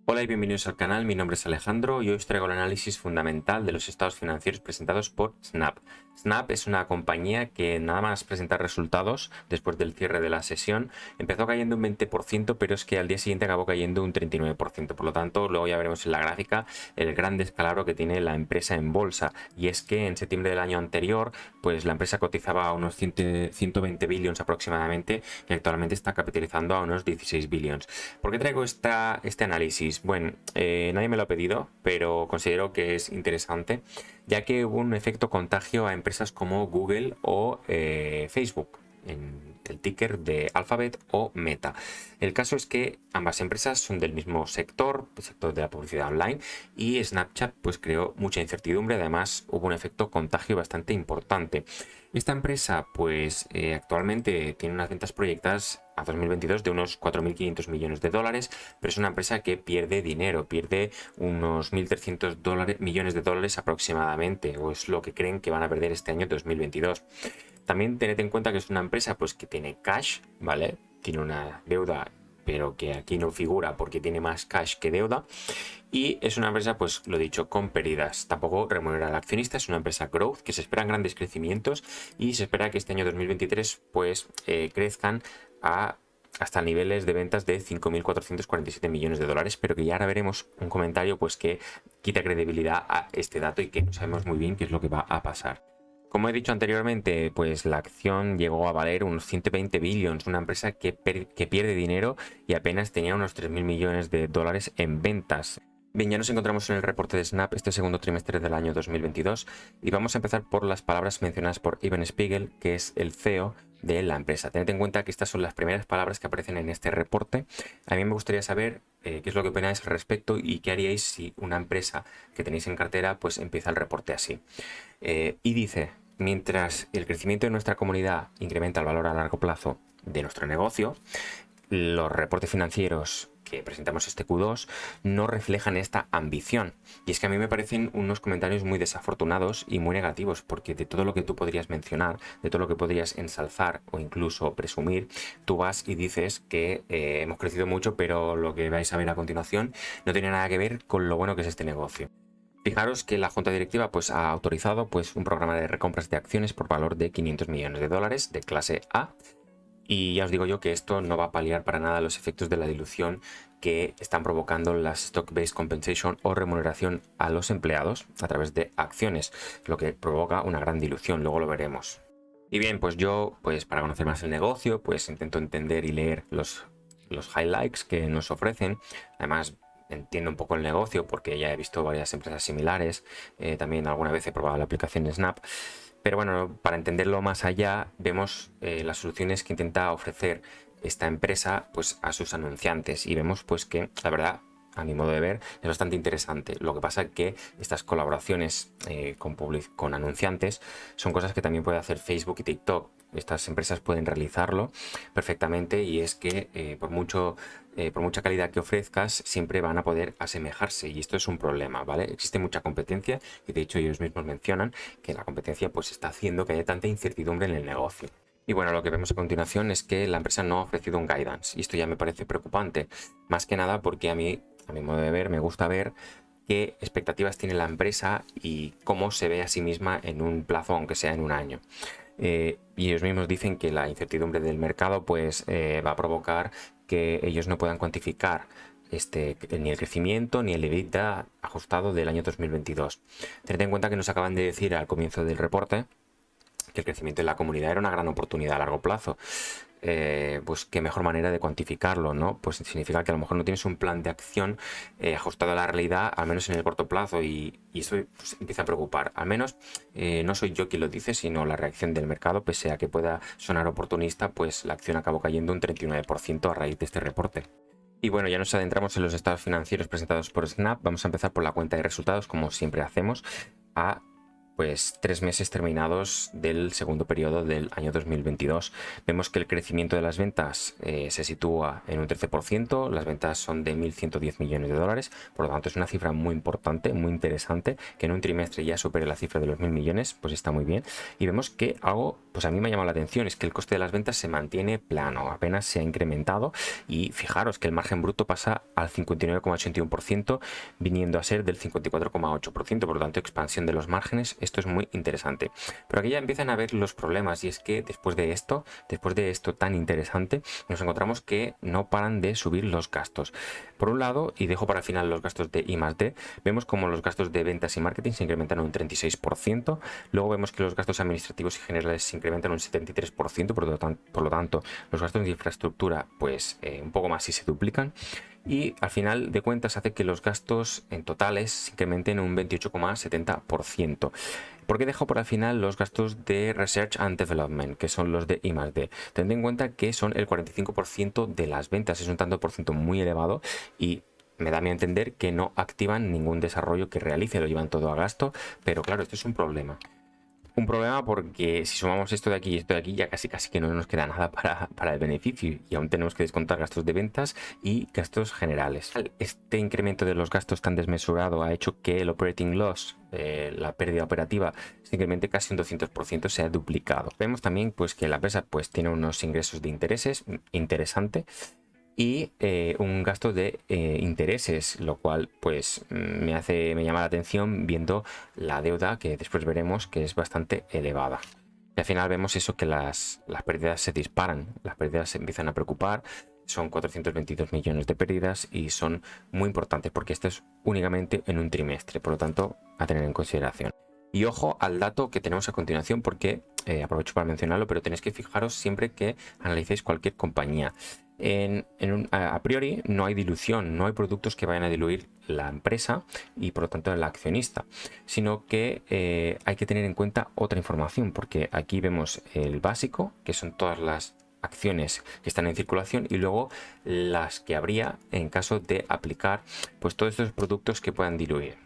Hola y bienvenidos al canal, mi nombre es Alejandro y hoy os traigo el análisis fundamental de los estados financieros presentados por Snap. Snap es una compañía que nada más presentar resultados después del cierre de la sesión empezó cayendo un 20%, pero es que al día siguiente acabó cayendo un 39%. Por lo tanto, luego ya veremos en la gráfica el gran descalabro que tiene la empresa en bolsa. Y es que en septiembre del año anterior, pues la empresa cotizaba a unos 120 billions aproximadamente y actualmente está capitalizando a unos 16 billions. ¿Por qué traigo este análisis? Bueno, nadie me lo ha pedido, pero considero que es interesante, ya que hubo un efecto contagio a empresas como Google o Facebook, en el ticker de Alphabet o Meta. El caso es que ambas empresas son del mismo sector, el sector de la publicidad online, y Snapchat pues creó mucha incertidumbre. Además hubo un efecto contagio bastante importante. Esta empresa pues actualmente tiene unas ventas proyectadas a 2022 de unos 4.500 millones de dólares, pero es una empresa que pierde dinero, pierde unos 1.300 millones de dólares aproximadamente, o es lo que creen que van a perder este año 2022. También tened en cuenta que es una empresa pues que tiene cash, ¿vale? Tiene una deuda, pero que aquí no figura porque tiene más cash que deuda. Y es una empresa, pues lo dicho, con pérdidas. Tampoco remunera al accionista, es una empresa growth que se esperan grandes crecimientos y se espera que este año 2023 pues crezcan hasta niveles de ventas de 5.447 millones de dólares, pero que ya ahora veremos un comentario pues que quita credibilidad a este dato y que no sabemos muy bien qué es lo que va a pasar. Como he dicho anteriormente, pues la acción llegó a valer unos 120 billions, una empresa que pierde dinero y apenas tenía unos 3.000 millones de dólares en ventas. Bien, ya nos encontramos en el reporte de Snap este segundo trimestre del año 2022 y vamos a empezar por las palabras mencionadas por Evan Spiegel, que es el CEO de la empresa. Tened en cuenta que estas son las primeras palabras que aparecen en este reporte. A mí me gustaría saber qué es lo que opináis al respecto y qué haríais si una empresa que tenéis en cartera pues empieza el reporte así. Y dice: mientras el crecimiento de nuestra comunidad incrementa el valor a largo plazo de nuestro negocio, los reportes financieros que presentamos este Q2 no reflejan esta ambición. Y es que a mí me parecen unos comentarios muy desafortunados y muy negativos, porque de todo lo que tú podrías mencionar, de todo lo que podrías ensalzar o incluso presumir, tú vas y dices que hemos crecido mucho, pero lo que vais a ver a continuación no tiene nada que ver con lo bueno que es este negocio. Fijaros que la junta directiva pues, ha autorizado pues, un programa de recompras de acciones por valor de 500 millones de dólares de clase A. Y ya os digo yo que esto no va a paliar para nada los efectos de la dilución que están provocando las stock-based compensation o remuneración a los empleados a través de acciones, lo que provoca una gran dilución, luego lo veremos. Y bien, pues yo, pues para conocer más el negocio, pues intento entender y leer los highlights que nos ofrecen. Además, entiendo un poco el negocio porque ya he visto varias empresas similares. También alguna vez he probado la aplicación Snap. Pero bueno, para entenderlo más allá, vemos las soluciones que intenta ofrecer esta empresa pues, a sus anunciantes y vemos pues que la verdad, a mi modo de ver, es bastante interesante. Lo que pasa es que estas colaboraciones con anunciantes son cosas que también puede hacer Facebook y TikTok. Estas empresas pueden realizarlo perfectamente y es que por mucha calidad que ofrezcas, siempre van a poder asemejarse y esto es un problema, ¿vale? Existe mucha competencia y de hecho ellos mismos mencionan que la competencia pues está haciendo que haya tanta incertidumbre en el negocio. Y bueno, lo que vemos a continuación es que la empresa no ha ofrecido un guidance y esto ya me parece preocupante, más que nada porque a mi modo de ver, me gusta ver qué expectativas tiene la empresa y cómo se ve a sí misma en un plazo, aunque sea en un año. Y ellos mismos dicen que la incertidumbre del mercado pues va a provocar que ellos no puedan cuantificar ni el crecimiento ni el EBITDA ajustado del año 2022. Tened en cuenta que nos acaban de decir al comienzo del reporte que el crecimiento de la comunidad era una gran oportunidad a largo plazo. Pues qué mejor manera de cuantificarlo, ¿no? Pues significa que a lo mejor no tienes un plan de acción ajustado a la realidad, al menos en el corto plazo, y eso pues, empieza a preocupar. Al menos no soy yo quien lo dice, sino la reacción del mercado, pese a que pueda sonar oportunista, pues la acción acabó cayendo un 39% a raíz de este reporte. Y bueno, ya nos adentramos en los estados financieros presentados por Snap. Vamos a empezar por la cuenta de resultados, como siempre hacemos, a pues 3 meses terminados del segundo periodo del año 2022. Vemos que el crecimiento de las ventas se sitúa en un 13%, las ventas son de 1.110 millones de dólares, por lo tanto es una cifra muy importante, muy interesante, que en un trimestre ya supere la cifra de los 1.000 millones, pues está muy bien. Y vemos que algo, pues a mí me ha llamado la atención, es que el coste de las ventas se mantiene plano, apenas se ha incrementado, y fijaros que el margen bruto pasa al 59,81%, viniendo a ser del 54,8%, por lo tanto expansión de los márgenes. Esto es muy interesante, pero aquí ya empiezan a ver los problemas, y es que después de esto tan interesante, nos encontramos que no paran de subir los gastos. Por un lado, y dejo para el final los gastos de I+D, vemos como los gastos de ventas y marketing se incrementan un 36%, luego vemos que los gastos administrativos y generales se incrementan un 73%, por lo tanto los gastos de infraestructura pues un poco más si se duplican, y al final de cuentas hace que los gastos en totales se incrementen un 28,70%. ¿Por qué dejo por al final los gastos de Research and Development, que son los de I+D? Tened en cuenta que son el 45% de las ventas, es un tanto por ciento muy elevado, y me da a mí a entender que no activan ningún desarrollo que realice, lo llevan todo a gasto, pero claro, esto es un problema. Un problema porque si sumamos esto de aquí y esto de aquí, ya casi que no nos queda nada para el beneficio, y aún tenemos que descontar gastos de ventas y gastos generales. Este incremento de los gastos tan desmesurado ha hecho que el operating loss, la pérdida operativa, se incremente casi un 200%, se ha duplicado. Vemos también pues que la empresa pues tiene unos ingresos de intereses interesante, y un gasto de intereses, lo cual pues me llama la atención viendo la deuda, que después veremos que es bastante elevada. Y al final vemos eso, que las pérdidas se disparan, las pérdidas se empiezan a preocupar. Son 422 millones de pérdidas y son muy importantes porque esto es únicamente en un trimestre, por lo tanto a tener en consideración. Y ojo al dato que tenemos a continuación, porque aprovecho para mencionarlo, pero tenéis que fijaros siempre que analicéis cualquier compañía. A priori no hay dilución, no hay productos que vayan a diluir la empresa y por lo tanto el accionista, sino que hay que tener en cuenta otra información, porque aquí vemos el básico, que son todas las acciones que están en circulación, y luego las que habría en caso de aplicar pues todos estos productos que puedan diluir.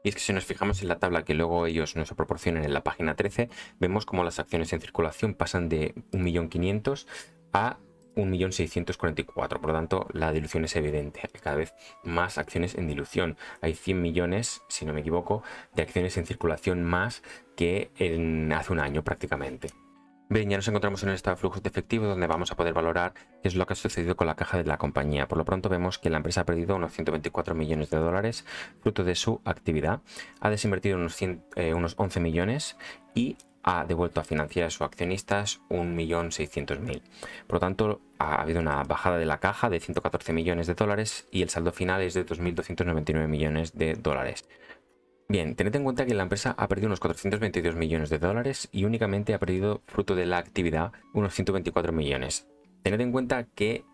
Y es que si nos fijamos en la tabla que luego ellos nos proporcionan en la página 13, vemos como las acciones en circulación pasan de 1.500.000 a 1.644.000. Por lo tanto, la dilución es evidente. Hay cada vez más acciones en dilución. Hay 100 millones, si no me equivoco, de acciones en circulación más que hace un año prácticamente. Bien, ya nos encontramos en el estado de flujos de efectivo, donde vamos a poder valorar qué es lo que ha sucedido con la caja de la compañía. Por lo pronto vemos que la empresa ha perdido unos 124 millones de dólares fruto de su actividad, ha desinvertido unos 11 millones y ha devuelto a financieras o accionistas 1.600.000. Por lo tanto, ha habido una bajada de la caja de 114 millones de dólares y el saldo final es de 2.299 millones de dólares. Bien, tened en cuenta que la empresa ha perdido unos 422 millones de dólares y únicamente ha perdido, fruto de la actividad, unos 124 millones. Tened en cuenta que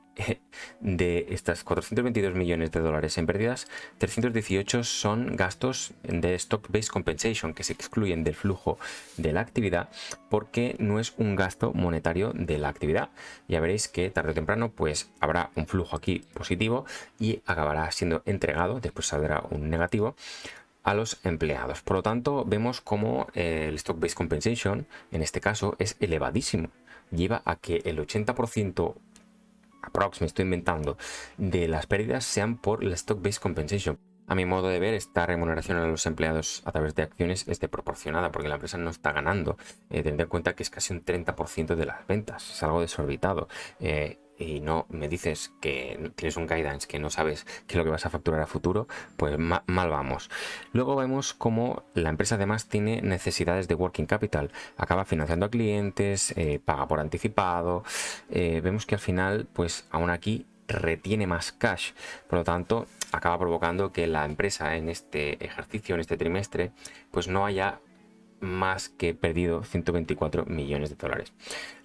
de estas 422 millones de dólares en pérdidas, 318 son gastos de stock-based compensation, que se excluyen del flujo de la actividad porque no es un gasto monetario de la actividad. Ya veréis que tarde o temprano pues habrá un flujo aquí positivo y acabará siendo entregado, después saldrá un negativo, a los empleados. Por lo tanto, vemos como el stock-based compensation en este caso es elevadísimo. Lleva a que el 80%, aprox, me estoy inventando, de las pérdidas sean por el stock-based compensation. A mi modo de ver, esta remuneración a los empleados a través de acciones es desproporcionada porque la empresa no está ganando. Tened en cuenta que es casi un 30% de las ventas, es algo desorbitado. Y no me dices que tienes un guidance que no sabes qué es lo que vas a facturar a futuro, pues mal vamos. Luego vemos cómo la empresa además tiene necesidades de working capital, acaba financiando a clientes, paga por anticipado. Vemos que al final pues aún aquí retiene más cash, por lo tanto acaba provocando que la empresa en este ejercicio, en este trimestre, pues no haya más que perdido 124 millones de dólares.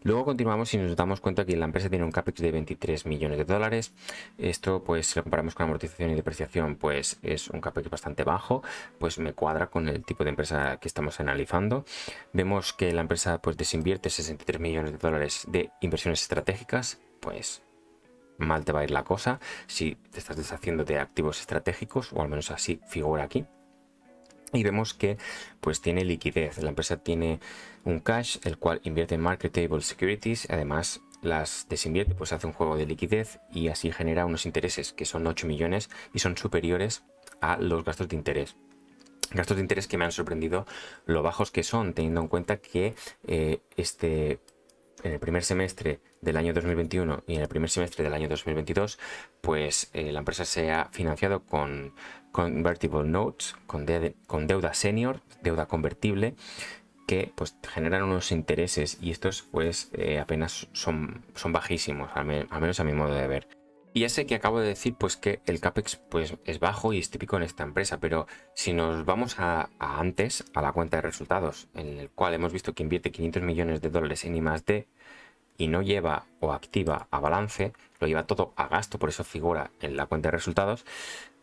Luego continuamos y nos damos cuenta que la empresa tiene un capex de 23 millones de dólares. Esto pues si lo comparamos con amortización y depreciación pues es un capex bastante bajo, pues me cuadra con el tipo de empresa que estamos analizando. Vemos que la empresa pues desinvierte 63 millones de dólares de inversiones estratégicas, pues mal te va a ir la cosa si te estás deshaciendo de activos estratégicos, o al menos así figura aquí. Y vemos que pues tiene liquidez. La empresa tiene un cash, el cual invierte en marketable securities. Además, las desinvierte, pues hace un juego de liquidez y así genera unos intereses que son 8 millones y son superiores a los gastos de interés. Gastos de interés que me han sorprendido lo bajos que son, teniendo en cuenta que en el primer semestre del año 2021 y en el primer semestre del año 2022, pues la empresa se ha financiado con convertible notes, con deuda senior, deuda convertible, que pues generan unos intereses y estos pues apenas son bajísimos, al menos a mi modo de ver. Y ya sé que acabo de decir pues que el CAPEX pues es bajo y es típico en esta empresa, pero si nos vamos a antes, a la cuenta de resultados, en el cual hemos visto que invierte 500 millones de dólares en I+D y no lleva o activa a balance, lo lleva todo a gasto, por eso figura en la cuenta de resultados,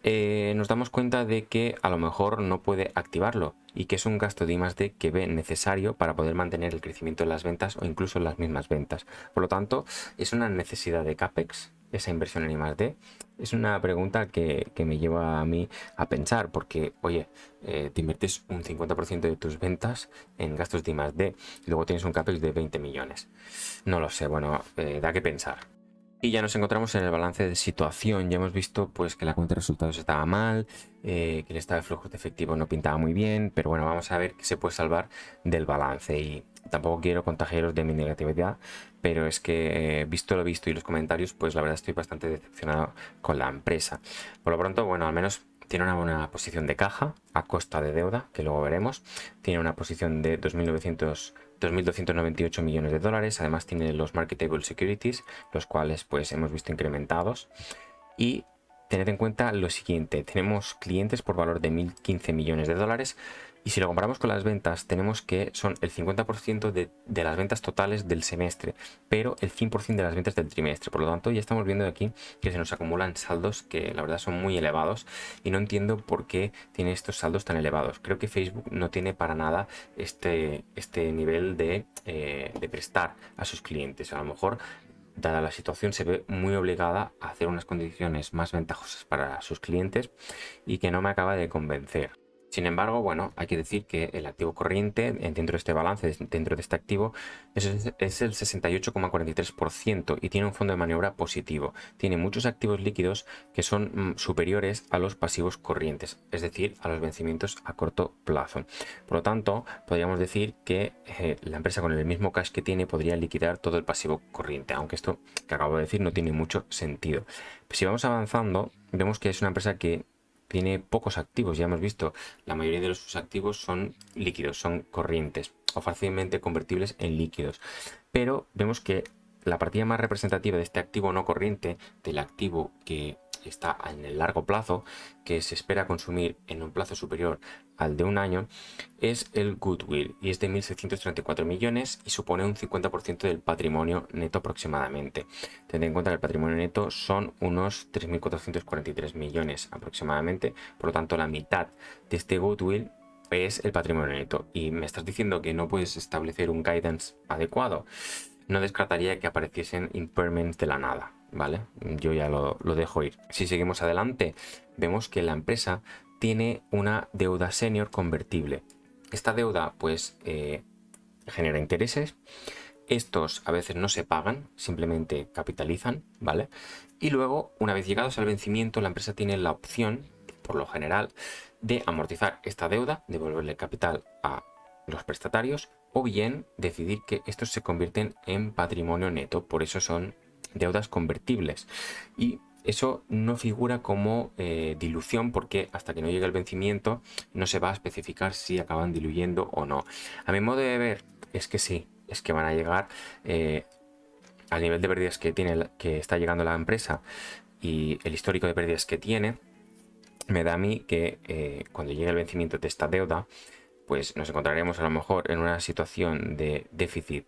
nos damos cuenta de que a lo mejor no puede activarlo y que es un gasto de I+D que ve necesario para poder mantener el crecimiento de las ventas o incluso las mismas ventas. Por lo tanto, es una necesidad de CAPEX esa inversión en I+D. Es una pregunta que me lleva a mí a pensar porque, oye, te inviertes un 50% de tus ventas en gastos de I+D y luego tienes un CAPEX de 20 millones. No lo sé, bueno, da que pensar. Y ya nos encontramos en el balance de situación. Ya hemos visto pues que la cuenta de resultados estaba mal, que el estado de flujos de efectivo no pintaba muy bien, pero bueno, vamos a ver qué se puede salvar del balance. Y tampoco quiero contagiaros de mi negatividad, pero es que visto lo visto y los comentarios, pues la verdad estoy bastante decepcionado con la empresa. Por lo pronto, bueno, al menos tiene una buena posición de caja a costa de deuda, que luego veremos. Tiene una posición de 2.298 millones de dólares. Además tiene los marketable securities, los cuales pues hemos visto incrementados. Y tened en cuenta lo siguiente, tenemos clientes por valor de 1.015 millones de dólares. Y si lo comparamos con las ventas, tenemos que son el 50% de las ventas totales del semestre, pero el 100% de las ventas del trimestre. Por lo tanto, ya estamos viendo aquí que se nos acumulan saldos que la verdad son muy elevados y no entiendo por qué tiene estos saldos tan elevados. Creo que Facebook no tiene para nada este nivel de prestar a sus clientes. A lo mejor, dada la situación, se ve muy obligada a hacer unas condiciones más ventajosas para sus clientes y que no me acaba de convencer. Sin embargo, bueno, hay que decir que el activo corriente dentro de este balance, dentro de este activo, es el 68,43% y tiene un fondo de maniobra positivo. Tiene muchos activos líquidos que son superiores a los pasivos corrientes, es decir, a los vencimientos a corto plazo. Por lo tanto, podríamos decir que la empresa con el mismo cash que tiene podría liquidar todo el pasivo corriente, aunque esto que acabo de decir no tiene mucho sentido. Si vamos avanzando, vemos que es una empresa que tiene pocos activos. Ya hemos visto, la mayoría de sus activos son líquidos, son corrientes o fácilmente convertibles en líquidos. Pero vemos que la partida más representativa de este activo no corriente, del activo que está en el largo plazo, que se espera consumir en un plazo superior al de un año, es el goodwill y es de 1.634 millones y supone un 50% del patrimonio neto aproximadamente. Tened en cuenta que el patrimonio neto son unos 3.443 millones aproximadamente, por lo tanto la mitad de este goodwill es el patrimonio neto. Y me estás diciendo que no puedes establecer un guidance adecuado. No descartaría que apareciesen impairments de la nada, ¿vale? Yo ya lo dejo ir. Si seguimos adelante, vemos que la empresa tiene una deuda senior convertible. Esta deuda, pues, genera intereses. Estos a veces no se pagan, simplemente capitalizan, ¿vale? Y luego, una vez llegados al vencimiento, la empresa tiene la opción, por lo general, de amortizar esta deuda, devolverle capital a los prestatarios, o bien decidir que estos se convierten en patrimonio neto, por eso son deudas convertibles. Y eso no figura como dilución porque hasta que no llegue el vencimiento no se va a especificar si acaban diluyendo o no. A mi modo de ver es que sí, es que van a llegar al nivel de pérdidas que está llegando la empresa y el histórico de pérdidas que tiene. Me da a mí que cuando llegue el vencimiento de esta deuda, pues nos encontraremos a lo mejor en una situación de déficit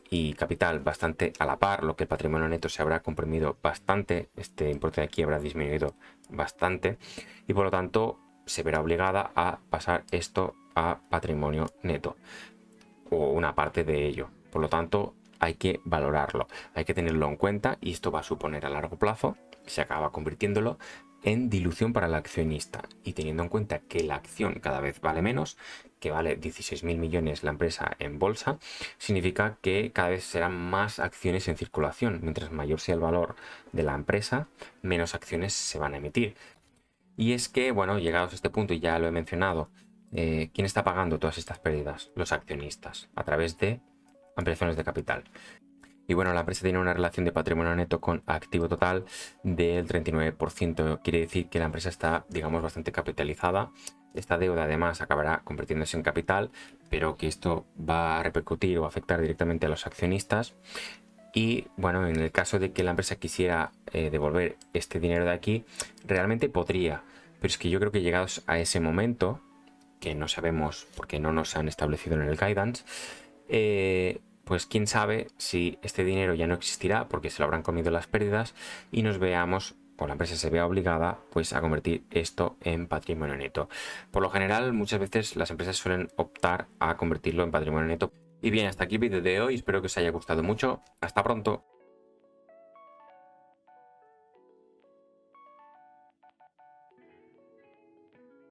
y capital bastante a la par, lo que el patrimonio neto se habrá comprimido bastante, este importe de aquí habrá disminuido bastante y por lo tanto se verá obligada a pasar esto a patrimonio neto o una parte de ello. Por lo tanto, hay que valorarlo, hay que tenerlo en cuenta y esto va a suponer a largo plazo, se acaba convirtiéndolo, en dilución para el accionista. Y teniendo en cuenta que la acción cada vez vale menos, que vale 16.000 millones la empresa en bolsa, significa que cada vez serán más acciones en circulación. Mientras mayor sea el valor de la empresa, menos acciones se van a emitir. Y es que, bueno, llegados a este punto, y ya lo he mencionado, ¿quién está pagando todas estas pérdidas? Los accionistas, a través de ampliaciones de capital. Y bueno, la empresa tiene una relación de patrimonio neto con activo total del 39%. Quiere decir que la empresa está, digamos, bastante capitalizada. Esta deuda además acabará convirtiéndose en capital, pero que esto va a repercutir o afectar directamente a los accionistas. Y bueno, en el caso de que la empresa quisiera devolver este dinero de aquí, realmente podría. Pero es que yo creo que llegados a ese momento, que no sabemos porque no nos han establecido en el guidance, pues quién sabe si este dinero ya no existirá porque se lo habrán comido las pérdidas y nos veamos, o la empresa se vea obligada, pues a convertir esto en patrimonio neto. Por lo general, muchas veces las empresas suelen optar a convertirlo en patrimonio neto. Y bien, hasta aquí el vídeo de hoy, espero que os haya gustado mucho. Hasta pronto.